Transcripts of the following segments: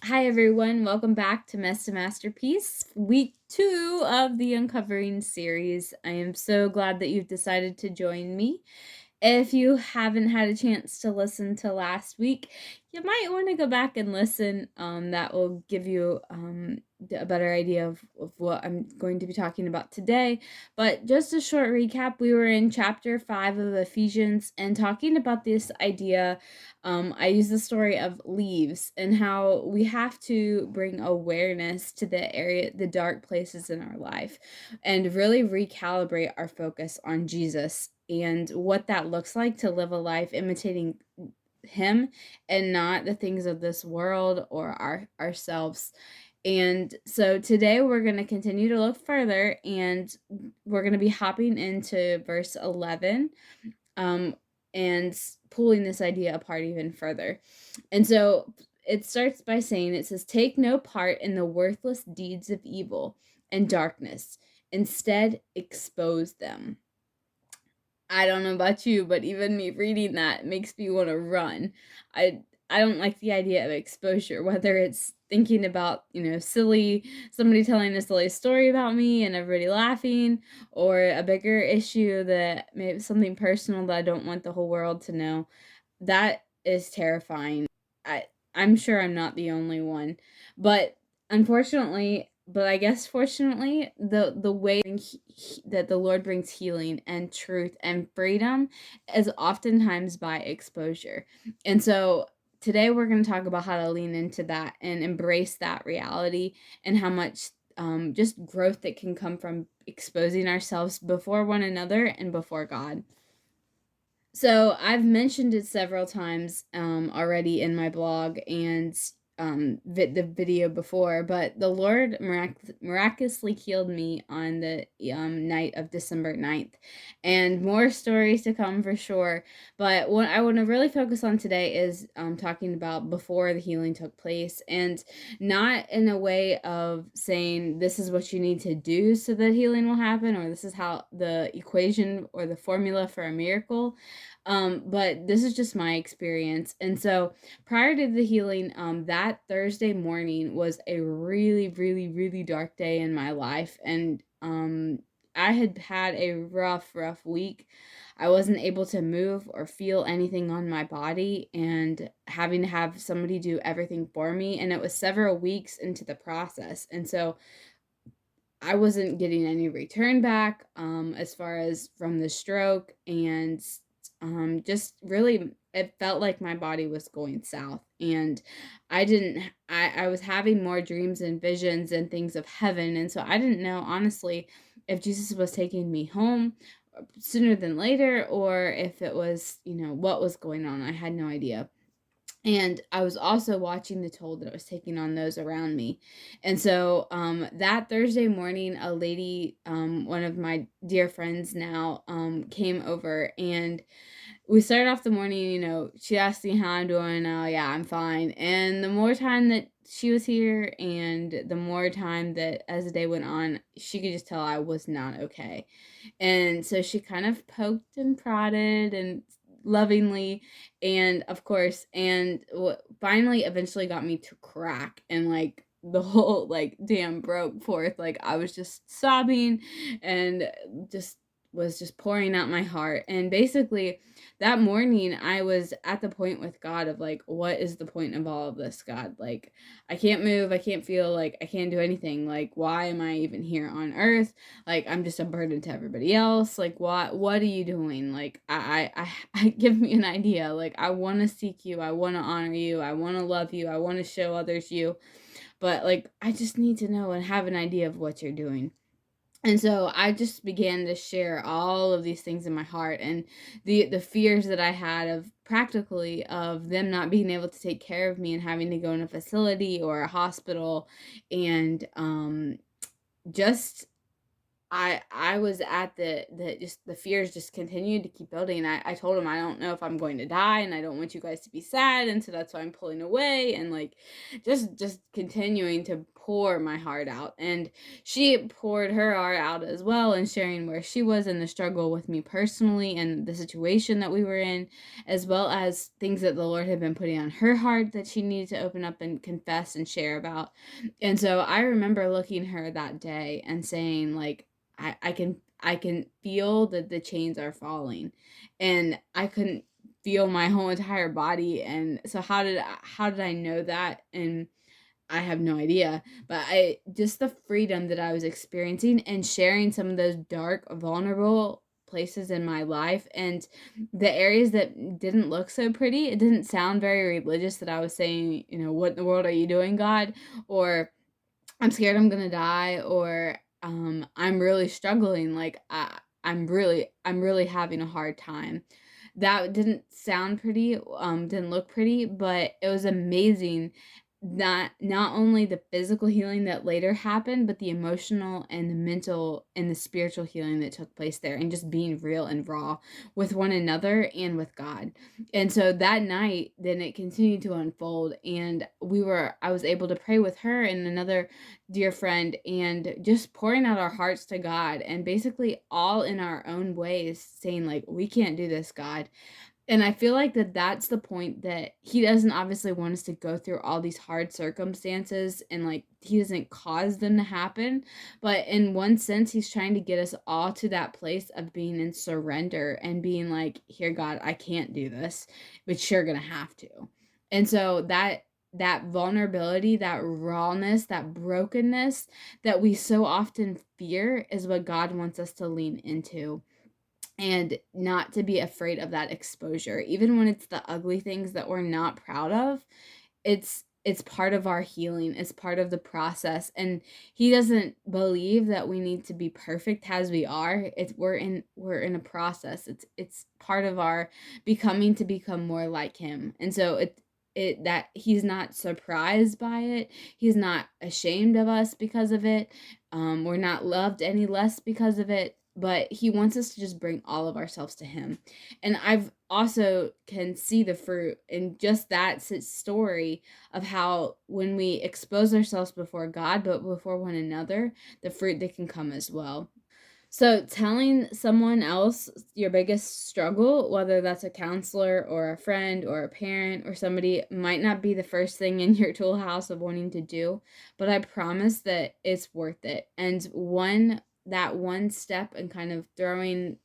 Hi, everyone. Welcome back to Mess to Masterpiece, week 2 of the Uncovering series. I am so glad that you've decided to join me. If you haven't had a chance to listen to last week, you might want to go back and listen. That will give you a better idea of what I'm going to be talking about today. But just a short recap, we were in chapter 5 of Ephesians and talking about this idea. I use the story of leaves and how we have to bring awareness to the dark places in our life, and really recalibrate our focus on Jesus and what that looks like to live a life imitating him and not the things of this world or ourselves. And so today we're going to continue to look further, and we're going to be hopping into verse 11, um, and pulling this idea apart even further. And so it starts by saying, it says, "Take no part in the worthless deeds of evil and darkness. Instead, expose them." I don't know about you, but even me reading that makes me want to run. I don't like the idea of exposure, whether it's thinking about, somebody telling a silly story about me and everybody laughing, or a bigger issue that maybe something personal that I don't want the whole world to know. That is terrifying. I I'm sure I'm not the only one, but I guess fortunately, the way that the Lord brings healing and truth and freedom is oftentimes by exposure. And so today we're going to talk about how to lean into that and embrace that reality, and how much just growth that can come from exposing ourselves before one another and before God. So I've mentioned it several times already in my blog and the video before, but the Lord miraculously healed me on the night of December 9th, and more stories to come for sure. But what I want to really focus on today is talking about before the healing took place, and not in a way of saying this is what you need to do so that healing will happen, or this is how the equation or the formula for a miracle. But this is just my experience. And so prior to the healing, that Thursday morning was a really, really, really dark day in my life. And I had had a rough week. I wasn't able to move or feel anything on my body, and having to have somebody do everything for me. And it was several weeks into the process. And so I wasn't getting any return back, as far as from the stroke, and just really it felt like my body was going south, and I was having more dreams and visions and things of heaven, and so I didn't know honestly if Jesus was taking me home sooner than later, or if it was, what was going on. I had no idea. And I was also watching the toll that it was taking on those around me. And so that Thursday morning, a lady, one of my dear friends now, came over, and we started off the morning, she asked me how I'm doing. Oh, yeah, I'm fine. And the more time that she was here, and the more time that as the day went on, she could just tell I was not okay. And so she kind of poked and prodded and lovingly, and of course, and what finally eventually got me to crack, and like the whole like dam broke forth. Like I was just sobbing, and just was just pouring out my heart. And basically that morning I was at the point with God of like, what is the point of all of this, God? Like I can't move, I can't feel, like I can't do anything. Like why am I even here on earth? Like I'm just a burden to everybody else. Like what are you doing? Like I give me an idea. Like I want to seek you, I want to honor you, I want to love you, I want to show others you, but like I just need to know and have an idea of what you're doing. And so I just began to share all of these things in my heart, and the fears that I had of practically of them not being able to take care of me and having to go in a facility or a hospital. And just I was at the just the fears just continued to keep building. I told him, I don't know if I'm going to die, and I don't want you guys to be sad, and so that's why I'm pulling away, and like just continuing to pour my heart out. And she poured her heart out as well, and sharing where she was in the struggle with me personally and the situation that we were in, as well as things that the Lord had been putting on her heart that she needed to open up and confess and share about. And so I remember looking her that day and saying, like, I can feel that the chains are falling, and I couldn't feel my whole entire body. And so how did I know that? And I have no idea, but I just the freedom that I was experiencing and sharing some of those dark, vulnerable places in my life, and the areas that didn't look so pretty. It didn't sound very religious that I was saying, what in the world are you doing, God? Or I'm scared I'm gonna die, or I'm really struggling, like I'm really having a hard time. That didn't sound pretty, didn't look pretty, but it was amazing. Not only the physical healing that later happened, but the emotional and the mental and the spiritual healing that took place there, and just being real and raw with one another and with God. And so that night, then it continued to unfold, and I was able to pray with her and another dear friend, and just pouring out our hearts to God, and basically all in our own ways saying, like, we can't do this, God. And I feel like that's the point, that he doesn't obviously want us to go through all these hard circumstances, and, like, he doesn't cause them to happen, but in one sense, he's trying to get us all to that place of being in surrender and being like, "Here, God, I can't do this, but you're gonna have to." And so that vulnerability, that rawness, that brokenness that we so often fear is what God wants us to lean into, and not to be afraid of that exposure. Even when it's the ugly things that we're not proud of, it's part of our healing, it's part of the process, and he doesn't believe that we need to be perfect as we are. We're in a process. It's part of our becoming to become more like him. And so it that he's not surprised by it. He's not ashamed of us because of it. We're not loved any less because of it, but he wants us to just bring all of ourselves to him. And I've also can see the fruit in just that story of how, when we expose ourselves before God, but before one another, the fruit that can come as well. So, telling someone else your biggest struggle, whether that's a counselor or a friend or a parent or somebody, might not be the first thing in your tool house of wanting to do, but I promise that it's worth it. And one step, and kind of throwing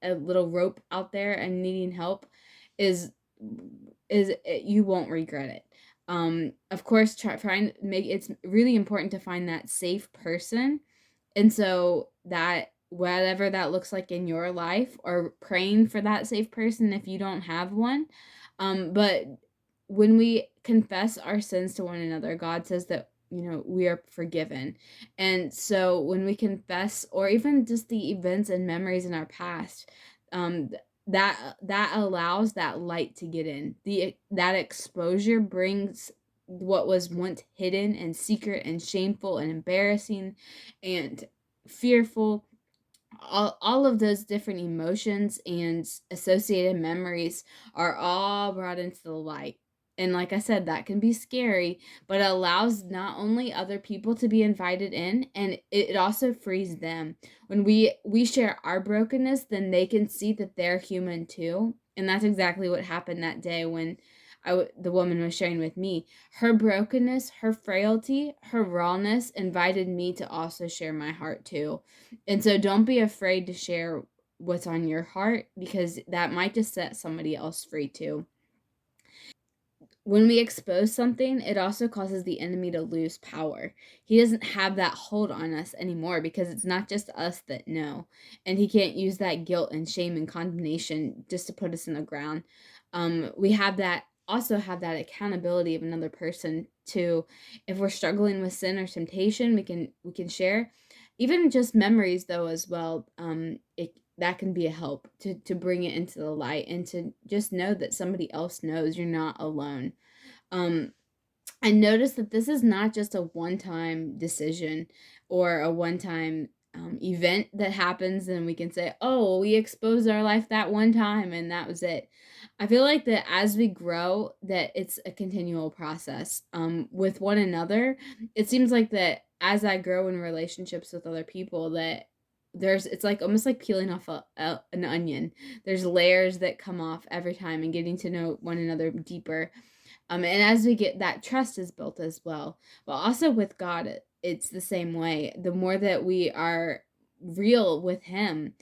a little rope out there and needing help, is you won't regret it. Of course, trying to make it's really important to find that safe person, and so that whatever that looks like in your life, or praying for that safe person if you don't have one. But when we confess our sins to one another, God says that, we are forgiven. And so when we confess, or even just the events and memories in our past, that allows that light to get in. That exposure brings what was once hidden and secret and shameful and embarrassing and fearful, all of those different emotions and associated memories are all brought into the light. And like I said, that can be scary, but it allows not only other people to be invited in, and it also frees them. When we share our brokenness, then they can see that they're human too. And that's exactly what happened that day when the woman was sharing with me. Her brokenness, her frailty, her rawness invited me to also share my heart too. And so don't be afraid to share what's on your heart, because that might just set somebody else free too. When we expose something, it also causes the enemy to lose power. He doesn't have that hold on us anymore, because it's not just us that know. And he can't use that guilt and shame and condemnation just to put us in the ground. We have that accountability of another person to, if we're struggling with sin or temptation, we can share. Even just memories though as well. That can be a help to bring it into the light, and to just know that somebody else knows you're not alone. Um, I noticed that this is not just a one-time decision, or a one-time event that happens, and we can say, oh, we exposed our life that one time and that was it. I feel like that as we grow, that it's a continual process with one another. It seems like that as I grow in relationships with other people, that it's like almost like peeling off an onion. There's layers that come off every time, and getting to know one another deeper. And as we get, that trust is built as well. But also with God, it's the same way. The more that we are real with Him,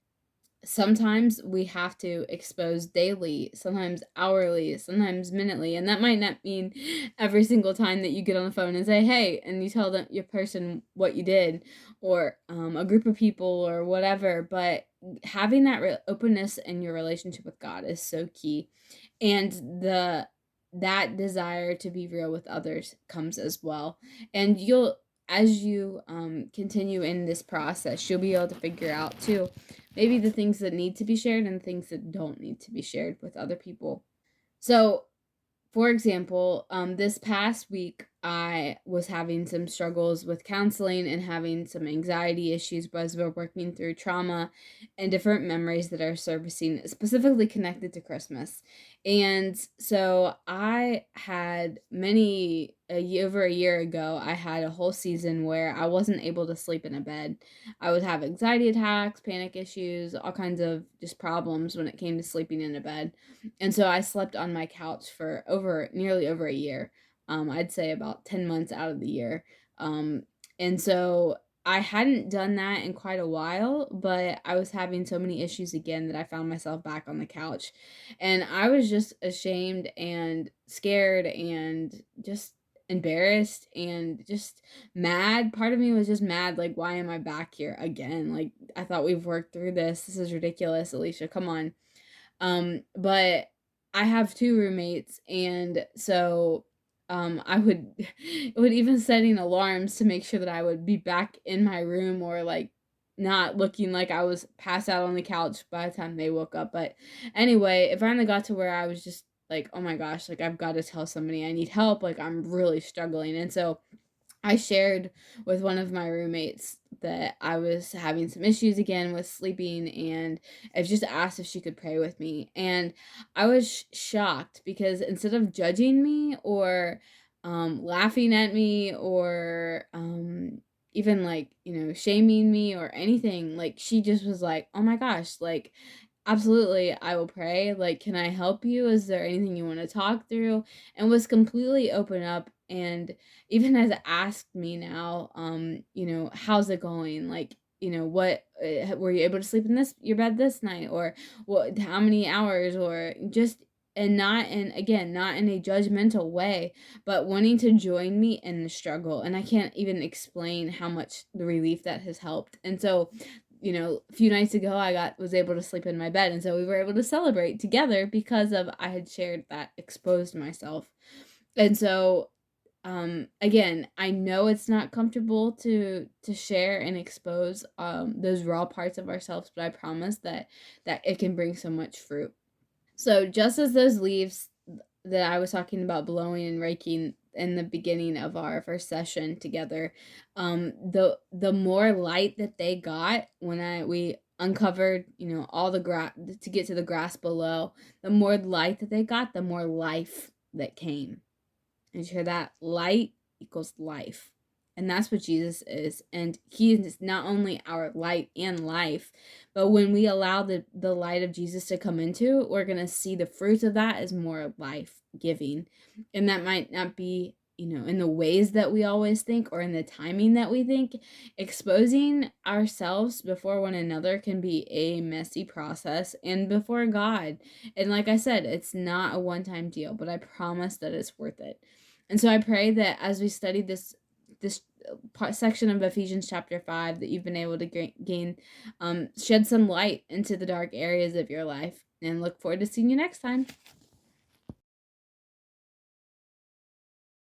sometimes we have to expose daily, sometimes hourly, sometimes minutely. And that might not mean every single time that you get on the phone and say, hey, and you tell your person what you did, or a group of people or whatever. But having that openness in your relationship with God is so key. And that desire to be real with others comes as well. And as you continue in this process, you'll be able to figure out too, maybe the things that need to be shared and things that don't need to be shared with other people. So, for example, this past week, I was having some struggles with counseling and having some anxiety issues as we're working through trauma and different memories that are surfacing, specifically connected to Christmas. And so I had over a year ago, I had a whole season where I wasn't able to sleep in a bed. I would have anxiety attacks, panic issues, all kinds of just problems when it came to sleeping in a bed. And so I slept on my couch for nearly over a year. I'd say about 10 months out of the year. Um, and so I hadn't done that in quite a while, but I was having so many issues again that I found myself back on the couch. And I was just ashamed and scared and just embarrassed and just mad. Part of me was just mad, like, why am I back here again? Like, I thought we've worked through this. This is ridiculous, Alicia. Come on. But I have 2 roommates, and so, I would would even setting alarms to make sure that I would be back in my room, or, like, not looking like I was passed out on the couch by the time they woke up. But anyway, it finally got to where I was just like, "Oh my gosh, like, I've gotta tell somebody I need help, like, I'm really struggling." And so I shared with one of my roommates that I was having some issues again with sleeping, and I just asked if she could pray with me. And I was shocked, because instead of judging me or laughing at me, or even, like, shaming me or anything, like, she just was like, oh my gosh, like, absolutely, I will pray. Like, can I help you? Is there anything you want to talk through? And was completely open up, and even has asked me now, how's it going? Like, what were you able to sleep in your bed this night, or what? How many hours, or just. And not in, again, not in a judgmental way, but wanting to join me in the struggle. And I can't even explain how much the relief that has helped. And so, a few nights ago, I was able to sleep in my bed, and so we were able to celebrate together because of I had shared that, exposed myself. And so, again, I know it's not comfortable to share and expose those raw parts of ourselves, but I promise that it can bring so much fruit. So just as those leaves that I was talking about blowing and raking in the beginning of our first session together, the more light that they got when we uncovered, all the grass to get to the grass below, the more light that they got, the more life that came. And you hear that? Light equals life. And that's what Jesus is. And he is not only our light and life, but when we allow the light of Jesus to come into it, we're going to see the fruits of that as more life giving. And that might not be, in the ways that we always think, or in the timing that we think. Exposing ourselves before one another can be a messy process, and before God. And like I said, it's not a one-time deal, but I promise that it's worth it. And so I pray that as we study this section of Ephesians chapter 5, that you've been able to gain shed some light into the dark areas of your life, and look forward to seeing you next time.